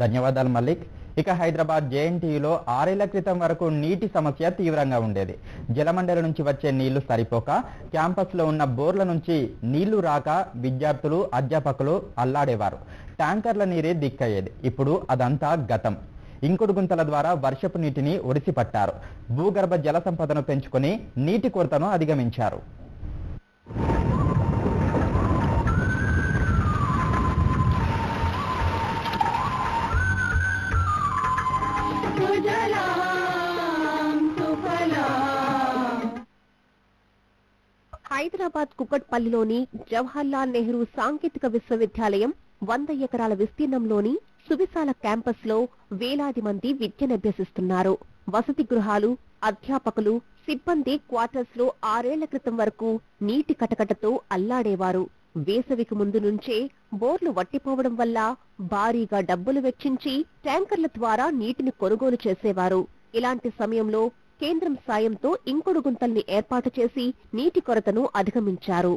ధన్యవాదాలు మల్లిక్. ఇక హైదరాబాద్ JNTUలో 6 ఏళ్ల క్రితం వరకు నీటి సమస్య తీవ్రంగా ఉండేది. జలమండలి నుంచి వచ్చే నీళ్లు సరిపోక క్యాంపస్లో ఉన్న బోర్ల నుంచి నీళ్లు రాక విద్యార్థులు అధ్యాపకులు అల్లాడేవారు. ట్యాంకర్ల నీరే దిక్కయ్యేది. ఇప్పుడు అదంతా గతం. ఇంకుడు గుంతల ద్వారా వర్షపు నీటిని ఒడిసి పట్టారు. భూగర్భ జల సంపదను పెంచుకొని నీటి కొరతను అధిగమించారు. హైదరాబాద్ కుకట్పల్లిలోని జవహర్లాల్ నెహ్రూ సాంకేతిక విశ్వవిద్యాలయం 100 ఎకరాల విస్తీర్ణంలోని సువిశాల క్యాంపస్ లో వేలాది మంది విద్యనభ్యసిస్తున్నారు. వసతి గృహాలు, అధ్యాపకులు, సిబ్బంది క్వార్టర్స్ లో 6 ఏళ్ల క్రితం వరకు నీటి కటకటతో అల్లాడేవారు. వేసవికి ముందు నుంచే బోర్లు వట్టిపోవడం వల్ల భారీగా డబ్బులు వెచ్చించి ట్యాంకర్ల ద్వారా నీటిని కొనుగోలు చేసేవారు. ఇలాంటి సమయంలో కేంద్రం సాయంతో ఇంకుడు గుంతల్ని ఏర్పాటు చేసి నీటి కొరతను అధిగమించారు.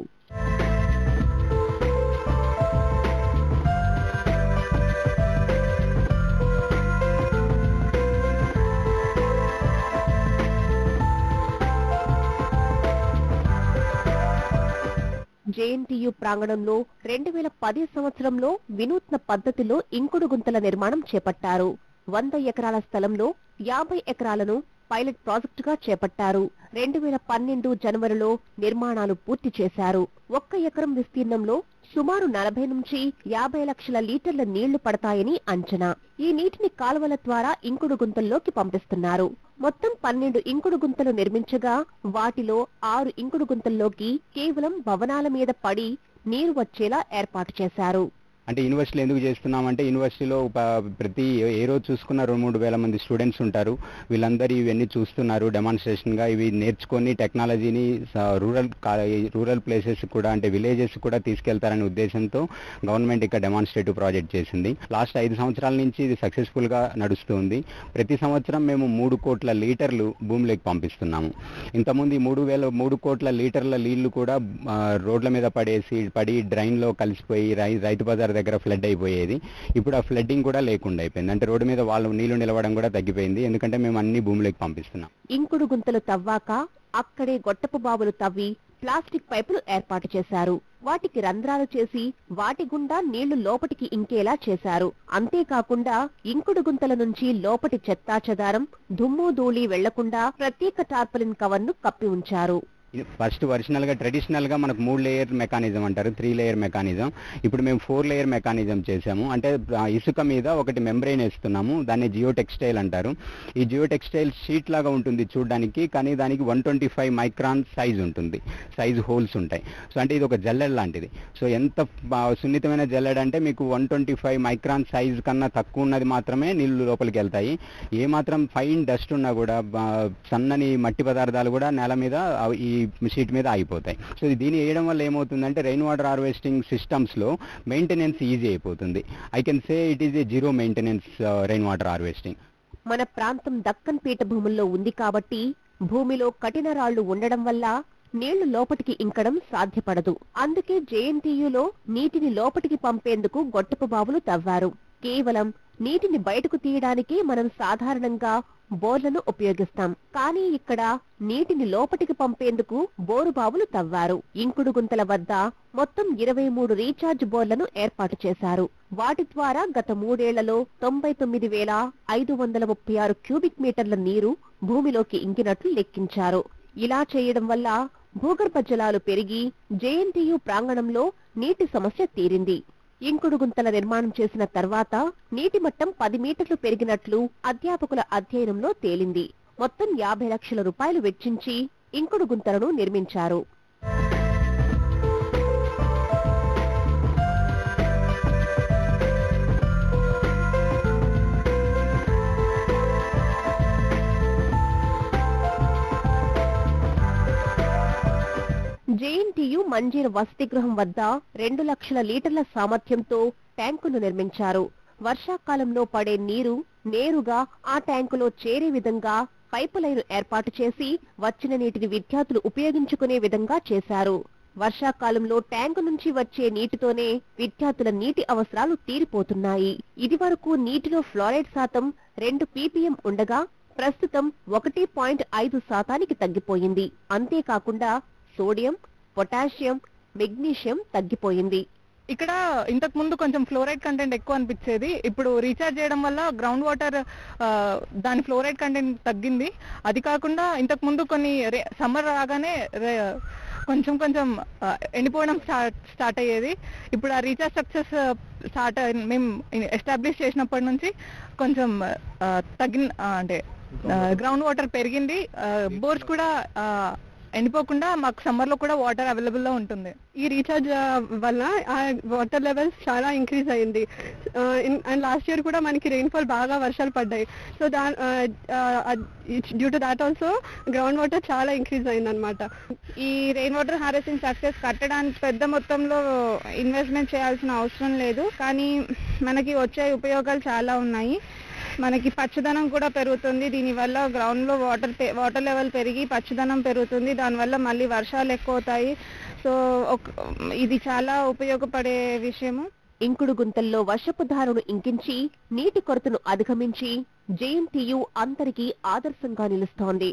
JNTU ప్రాంగణంలో 2010 సంవత్సరంలో వినూత్న పద్ధతిలో ఇంకుడు గుంతల నిర్మాణం చేపట్టారు. 100 ఎకరాల స్థలంలో 50 ఎకరాలను పైలట్ ప్రాజెక్టుగా చేపట్టారు. 2012 జనవరిలో నిర్మాణాలు పూర్తి చేశారు. 1 ఎకరం విస్తీర్ణంలో సుమారు 40 నుంచి 50 లక్షల లీటర్ల నీళ్లు పడతాయని అంచనా. ఈ నీటిని కాలువల ద్వారా ఇంకుడు గుంతల్లోకి పంపిస్తున్నారు. మొత్తం 12 ఇంకుడు గుంతలు నిర్మించగా వాటిలో 6 ఇంకుడు గుంతల్లోకి కేవలం భవనాల మీద పడి నీరు వచ్చేలా ఏర్పాటు చేశారు. అంటే యూనివర్సిటీలో ఎందుకు చేస్తున్నామంటే యూనివర్సిటీలో ప్రతి ఏ రోజు చూసుకున్న 2-3 వేల మంది స్టూడెంట్స్ ఉంటారు. వీళ్ళందరూ ఇవన్నీ చూస్తున్నారు డెమాన్స్ట్రేషన్గా. ఇవి నేర్చుకొని టెక్నాలజీని రూరల్ ప్లేసెస్ కూడా అంటే విలేజెస్ కూడా తీసుకెళ్తారనే ఉద్దేశంతో గవర్నమెంట్ ఇక్కడ డెమాన్స్ట్రేటివ్ ప్రాజెక్ట్ చేసింది. లాస్ట్ 5 సంవత్సరాల నుంచి ఇది సక్సెస్ఫుల్గా నడుస్తుంది. ప్రతి సంవత్సరం మేము 3 కోట్ల లీటర్లు భూమిలోకి పంపిస్తున్నాము. ఇంతకుముందు 3 కోట్ల లీటర్ల నీళ్లు కూడా రోడ్ల మీద పడి డ్రైన్లో కలిసిపోయి రైతు బజార్ దగ్గర ఫ్లడ్ అయిపోయేది. ఇప్పుడు ఆ ఫ్లడ్డింగ్ కూడా లేకుండా అయిపోయింది. అంటే రోడ్డు మీద వాళ్ళు నీళ్లు నిలవడం కూడా తగ్గిపోయింది. ఎందుకంటే మేము అన్ని భూమిలోకి పంపిస్తున్నాం. ఇంకుడు గుంతలు తవ్వాక అక్కడే గొట్టపు బావులు తవ్వి ప్లాస్టిక్ పైపులు ఏర్పాటు చేశారు. వాటికి రంధ్రాలు చేసి వాటి గుండా నీళ్లు లోపటికి ఇంకేలా చేశారు. అంతేకాకుండా ఇంకుడు గుంతల నుంచి లోపటి చెత్తా చెదారం, దుమ్ము ధూళి వెళ్లకుండా ప్రత్యేక టార్పలిన్ కవర్ను కప్పి ఉంచారు. ఫస్ట్ ట్రెడిషనల్ గా మనకు 3 లేయర్ మెకానిజం అంటారు, 3 లేయర్ మెకానిజం. ఇప్పుడు మేము 4 లేయర్ మెకానిజం చేసాము. అంటే ఇసుక మీద ఒకటి మెంబ్రెయిన్ వేస్తున్నాము. దాన్ని జియో టెక్స్టైల్ అంటారు. ఈ జియో టెక్స్టైల్ షీట్ లాగా ఉంటుంది చూడడానికి, కానీ దానికి 125 మైక్రాన్ సైజ్ ఉంటుంది. సైజ్ హోల్స్ ఉంటాయి. సో అంటే ఇది ఒక జల్లెడ లాంటిది. సో ఎంత సున్నితమైన జల్లెడ అంటే మీకు 125 మైక్రాన్ సైజ్ కన్నా తక్కువ ఉన్నది మాత్రమే నీళ్లు లోపలికి వెళ్తాయి. ఏ మాత్రం ఫైన్ డస్ట్ ఉన్నా కూడా సన్నని మట్టి పదార్థాలు కూడా నేల మీద ఈ షీట్ మీద ఆగిపోతాయి. సో దీన్ని వేయడం వల్ల ఏమవుతుందంటే రెయిన్ వాటర్ హార్వెస్టింగ్ సిస్టమ్స్ లో మెయింటెనెన్స్ ఈజీ అయిపోతుంది. I can say it is a zero maintenance rain water harvesting. మన ప్రాంతం దక్కన్ పీఠభూముల్లో ఉంది కాబట్టి భూమిలో కఠిన రాళ్లు ఉండడం వల్ల నీళ్లు లోపటికి ఇంకడం సాధ్యపడదు. అందుకే JNTUలో నీటిని లోపటికి పంపేందుకు గొట్టపు బావులు తవ్వారు. కేవలం నీటిని బయటకు తీయడానికి మనం సాధారణంగా బోర్లను ఉపయోగిస్తాం. కానీ ఇక్కడ నీటిని లోపటికి పంపేందుకు బోరు బావులు తవ్వారు. ఇంకుడు గుంతల వద్ద మొత్తం 23 రీఛార్జ్ బోర్లను ఏర్పాటు చేశారు. వాటి ద్వారా గత 3 ఏళ్లలో 99,536 క్యూబిక్ మీటర్ల నీరు భూమిలోకి ఇంకినట్లు లెక్కించారు. ఇలా చేయడం వల్ల భూగర్భ జలాలు పెరిగి JNTU ప్రాంగణంలో నీటి సమస్య తీరింది. ఇంకుడు గుంతల నిర్మాణం చేసిన తర్వాత నీటి మట్టం 10 మీటర్లు పెరిగినట్లు అధ్యాపకుల అధ్యయనంలో తేలింది. మొత్తం 50 లక్షల రూపాయలు వెచ్చించి ఇంకుడు గుంతలను నిర్మించారు. JNTU మంజీర వసతి గృహం వద్ద 2 లక్షల లీటర్ల సామర్థ్యంతో ట్యాంకును నిర్మించారు. వర్షాకాలంలో పడే నీరు నేరుగా ఆ ట్యాంకులో చేరే విధంగా పైపు లైన్ ఏర్పాటు చేసి వచ్చిన నీటిని విద్యార్థులు ఉపయోగించుకునే విధంగా చేశారు. వర్షాకాలంలో ట్యాంకు నుంచి వచ్చే నీటితోనే విద్యార్థుల నీటి అవసరాలు తీరిపోతున్నాయి. ఇదివరకు నీటిలో ఫ్లోరైడ్ శాతం 2 ppm ఉండగా ప్రస్తుతం 1.5 శాతానికి తగ్గిపోయింది. అంతేకాకుండా సోడియం, పొటాషియం, మెగ్నీషియం తగ్గిపోయింది. ఇక్కడ ఇంతకు ముందు కొంచెం ఫ్లోరైడ్ కంటెంట్ ఎక్కువ అనిపించేది. ఇప్పుడు రీఛార్జ్ చేయడం వల్ల గ్రౌండ్ వాటర్ దాని ఫ్లోరైడ్ కంటెంట్ తగ్గింది. అది కాకుండా ఇంతకు ముందు కొన్ని సమ్మర్ రాగానే కొంచెం ఎండిపోవడం స్టార్ట్ అయ్యేది. ఇప్పుడు ఆ రీఛార్జ్ స్ట్రక్చర్స్ మేము ఎస్టాబ్లిష్ చేసినప్పటి నుంచి కొంచెం అంటే గ్రౌండ్ వాటర్ పెరిగింది. బోర్స్ కూడా ఎండిపోకుండా మాకు సమ్మర్ లో కూడా వాటర్ అవైలబుల్ లో ఉంటుంది. ఈ రీఛార్జ్ వల్ల వాటర్ లెవెల్స్ చాలా ఇంక్రీజ్ అయింది. అండ్ లాస్ట్ ఇయర్ కూడా మనకి రెయిన్ఫాల్ బాగా వర్షాలు పడ్డాయి. So due to that also ground water చాలా ఇంక్రీజ్ అయింది అనమాట. ఈ రెయిన్ వాటర్ హార్వెస్టింగ్ స్ట్రక్చర్స్ కట్టడానికి పెద్ద మొత్తంలో ఇన్వెస్ట్మెంట్ చేయాల్సిన అవసరం లేదు, కానీ మనకి వచ్చే ఉపయోగాలు చాలా ఉన్నాయి. మనకి పచ్చదనం కూడా పెరుగుతుంది. దీనివల్ల గ్రౌండ్ లో వాటర్ లెవెల్ పెరిగి పచ్చదనం పెరుగుతుంది. దానివల్ల మళ్ళీ వర్షాలు ఎక్కువ అవుతాయి. సో ఇది చాలా ఉపయోగపడే విషయము. ఇంకుడు గుంతల్లో వర్షపు ధారను ఇంకించి నీటి కొరతను అధిగమించి JNTU అందరికీ ఆదర్శంగా నిలుస్తోంది.